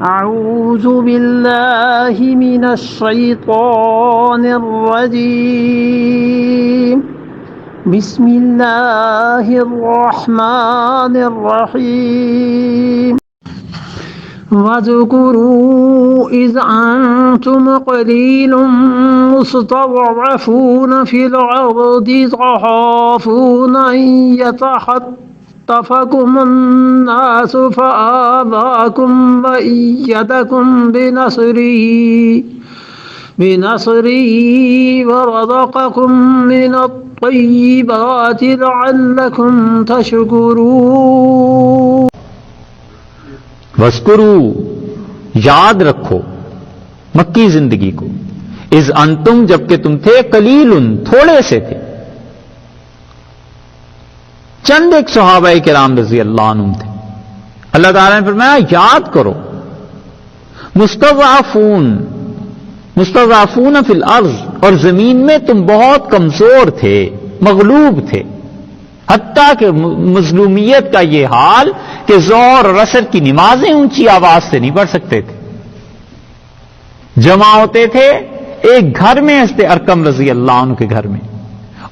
أعوذ بالله من الشيطان الرجيم بسم الله الرحمن الرحيم واذكروا إذ أنتم قليل مستضعفون في الأرض تخافون أن يتخطفكم الناس فآواكم وأيدكم بنصره ورزقكم من الطيبات لعلكم تشكرون. وَاذْكُرُوا یاد رکھو مکی زندگی کو، اذ انتم جبکہ تم تھے قلیل تھوڑے سے تھے، چند ایک صحابہ کرام رضی اللہ عنہم تھے. اللہ تعالیٰ نے فرمایا یاد کرو، مستضعفون فی الارض، اور زمین میں تم بہت کمزور تھے، مغلوب تھے، حتیٰ کہ مظلومیت کا یہ حال کہ ظہر اور عصر کی نمازیں اونچی آواز سے نہیں پڑھ سکتے تھے. جمع ہوتے تھے ایک گھر میں حضرت ارقم رضی اللہ عنہ کے گھر میں،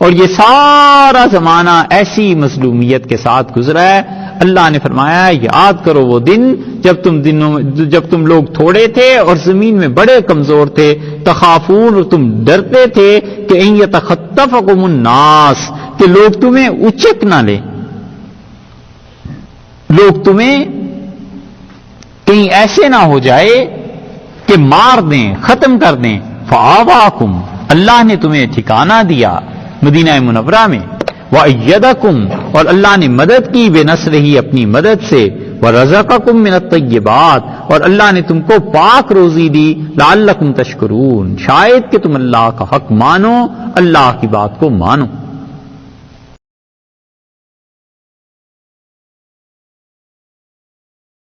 اور یہ سارا زمانہ ایسی مظلومیت کے ساتھ گزرا ہے. اللہ نے فرمایا یاد کرو وہ دن جب تم لوگ تھوڑے تھے اور زمین میں بڑے کمزور تھے، تخافون، اور تم ڈرتے تھے کہ ان یتخطفکم الناس، کہ لوگ تمہیں اچک نہ لیں، لوگ تمہیں کہیں ایسے نہ ہو جائے کہ مار دیں، ختم کر دیں. فآواکم، اللہ نے تمہیں ٹھکانہ دیا مدینہ منورہ میں. وَأَيَّدَكُمْ، اور اللہ نے مدد کی بِنَصْرِهِ، اپنی مدد سے. وَرَزَقَكُمْ مِنَ الطَّيِّبَاتِ، اور اللہ نے تم کو پاک روزی دی. لَعَلَّكُمْ تَشْكُرُونَ، شاید کہ تم اللہ کا حق مانو، اللہ کی بات کو مانو.